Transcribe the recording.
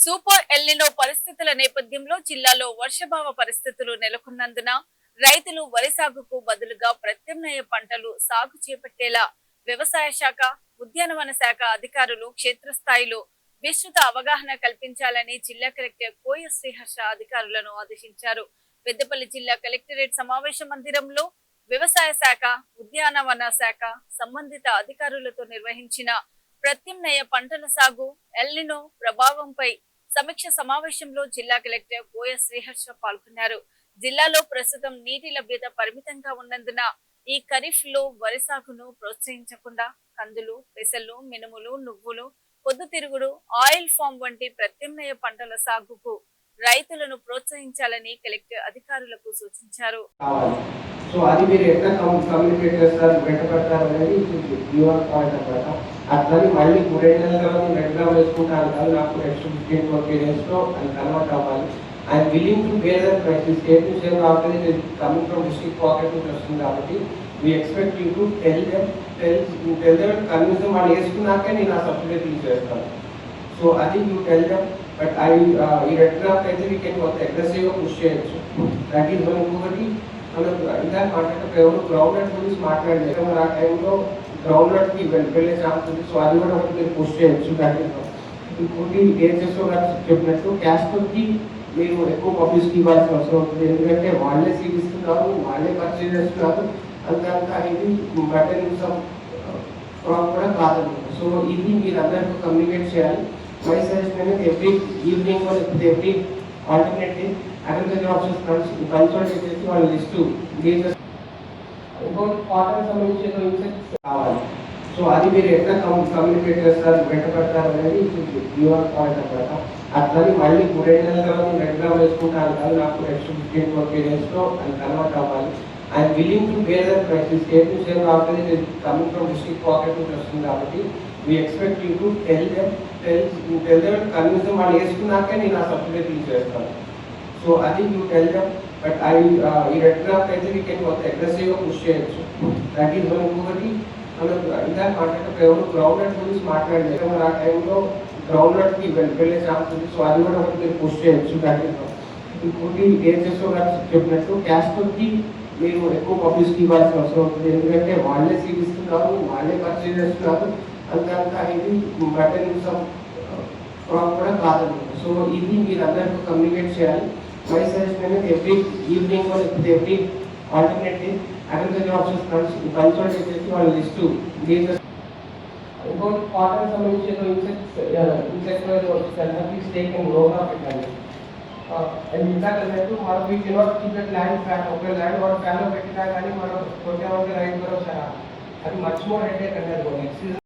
Super El Niño పరిస్థితుల నేపథ్యంలో జిల్లాలో వర్షాభావ పరిస్థితులు నెలకొన్నందున రైతులు వరి సాగుకు బదులుగా ప్రత్యామ్నాయ పంటలు సాగు చేపట్టేలా వ్యవసాయ శాఖ, ఉద్యానవన శాఖ అధికారులు క్షేత్రస్థాయిలో విస్తృత అవగాహన కల్పించాలని జిల్లా కలెక్టర్ కోయ శ్రీహర్ష అధికారులను ఆదేశించారు. పెద్దపల్లి జిల్లా కలెక్టరేట్ సమావేశ మందిరంలో వ్యవసాయ శాఖ, ఉద్యానవన శాఖ సంబంధిత అధికారులతో నిర్వహించిన ప్రత్యామ్నాయ పంటల సాగు, ఎల్నినో ప్రభావంపై సమీక్ష సమావేశంలో జిల్లా కలెక్టర్ కోయ శ్రీహర్ష పాల్గొన్నారు. జిల్లాలో ప్రస్తుతం నీటి లభ్యత పరిమితంగా ఉన్నందున ఈ ఖరీఫ్ లో వరి సాగును ప్రోత్సహించకుండా కందులు, పెసలు, మినుములు, నువ్వులు, పొద్దుతిరుగుడు, ఆయిల్ ఫామ్ వంటి ప్రత్యామ్నాయ పంటల సాగుకు రైతులను ప్రోత్సహించాలని కలెక్టర్ అధికారులకు సూచించారు. సో అది మీరు ఎట్లా కమ్యూనికేట్ చేస్తారు, వెంటబడతారు అనేది యూఆర్ పాయింట్ అనమాట. అట్లని మళ్ళీ 2 నెలల తర్వాత రెగ్యులర్ వేసుకుంటారు కాదు, నాకు నెక్స్ట్ 15-20 డేస్లో అది కన్వర్ట్ అవ్వాలి. I'm willing to bear that price. ఈ స్టేట్ నుంచి ఏం రావట్లేదు, కమింగ్ ఫ్రమ్ డిస్ట్రిక్ట్ పాకెట్ నుంచి వస్తుంది కాబట్టి we expect you to tell them convince them. వాళ్ళు వేసుకున్నాకే నేను ఆ సబ్సిడీ రిలీజ్ చేస్తాను. సో అది యూ టెల్ దెమ్. బట్ ఈ రెడ్ క్రాఫ్ట్ అయితే వీ కెన్ కొంత అగ్రెసివ్గా పుష్ చేయొచ్చు. That is one. ఇంకొకటి మనకు ఇందాక మాట్లాడే ఎవరు గ్రౌండ్ నట్ గురించి మాట్లాడలేదు, మరి ఆ టైంలో గ్రౌండ్ నట్కి వెళ్ళే ఛాన్స్ ఉంది. సో అది కూడా ఒకటి మీరు పుష్ చేయొచ్చు. దాంట్లో ఇంకోటి ఏజెస్లో గారు చెప్పినట్టు క్యాస్టర్కి మీరు ఎక్కువ పబ్లిసిటీ ఇవ్వాల్సిన అవసరం ఉంటుంది. ఎందుకంటే వాళ్ళే సీడ్ ఇస్తున్నారు, వాళ్ళే పర్చేజ్ చేస్తున్నారు. అంతా ఇది బటన్ క్రాప్ కూడా కాదన్నమాట. సో ఇది మీరు అందరికీ కమ్యూనికేట్ చేయాలి. మై సజెషన్ అనేది ఎవ్రీ ఈవినింగ్ లేకపోతే every alternate day agriculture officers consult చేసి వాళ్ళ లిస్టు ఇంకోటి కాటన్ సంబంధించిన ఇన్సెక్ట్స్ కావాలి. సో అది మీరు ఎట్లా కమ్యూనికేట్ చేస్తారు, వెంటబడతారు అనేది యూఆర్ పాయింట్ అనమాట. అట్లని మళ్ళీ 2 నెలల తర్వాత రెగ్యులర్ వేసుకుంటారు కాదు, నాకు నెక్స్ట్ 15-20 డేస్లో అది కన్వర్ట్ అవ్వాలి. I'm willing to bear that price. ఈ స్టేట్ నుంచి ఏం రావట్లేదు, కమింగ్ ఫ్రమ్ డిస్ట్రిక్ట్ పాకెట్ నుంచి వస్తుంది కాబట్టి we expect you to tell them convince them. వాళ్ళు వేసుకున్నాకే నేను ఆ సబ్సిడీ రిలీజ్ చేస్తాను. సో అది యూ టెల్ దెమ్. బట్ ఈ రెడ్ క్రాఫ్ట్ అయితే వీ కెన్ కొంత అగ్రెసివ్గా పుష్ చేయొచ్చు. That is one. ఇంకొకటి మనకు ఇందాక మాట్లాడే ఎవరు గ్రౌండ్ నట్ గురించి మాట్లాడలేదు, మరి ఆ టైంలో గ్రౌండ్ నట్కి వెళ్ళే ఛాన్స్ ఉంది. సో అది కూడా ఒకటి మీరు పుష్ చేయొచ్చు. That is one. ఇంకోటి ఏజెస్లో గారు చెప్పినట్టు క్యాస్టర్కి మీరు ఎక్కువ పబ్లిసిటీ ఇవ్వాల్సిన అవసరం ఉంటుంది. ఎందుకంటే వాళ్ళే సీడ్ ఇస్తున్నారు, వాళ్ళే పర్చేజ్ చేస్తున్నారు. అంతా ఇది బటన్ క్రాప్ కూడా కాదన్నమాట. సో ఇది మీరు అందరికీ కమ్యూనికేట్ చేయాలి. మై సజెషన్ అనేది ఎవ్రీ ఈవినింగ్ లేకపోతే every alternate day agriculture officers consult చేసి వాళ్ళ లిస్టు ఇంకోటి కాటన్ సంబంధించిన ఇన్సెక్ట్స్ టేకింగ్ లోగా పెట్టాలి. అండ్ ఇందాక అన్నట్టు మనం we cannot keep that land fan. ఒక ల్యాండ్ మనం ఫ్యాన్లో పెట్టినా కానీ మనం కొట్టామంటే రైతు కూడా అది మచ్ మోర్ హెడేక్ అనేది నెక్స్ట్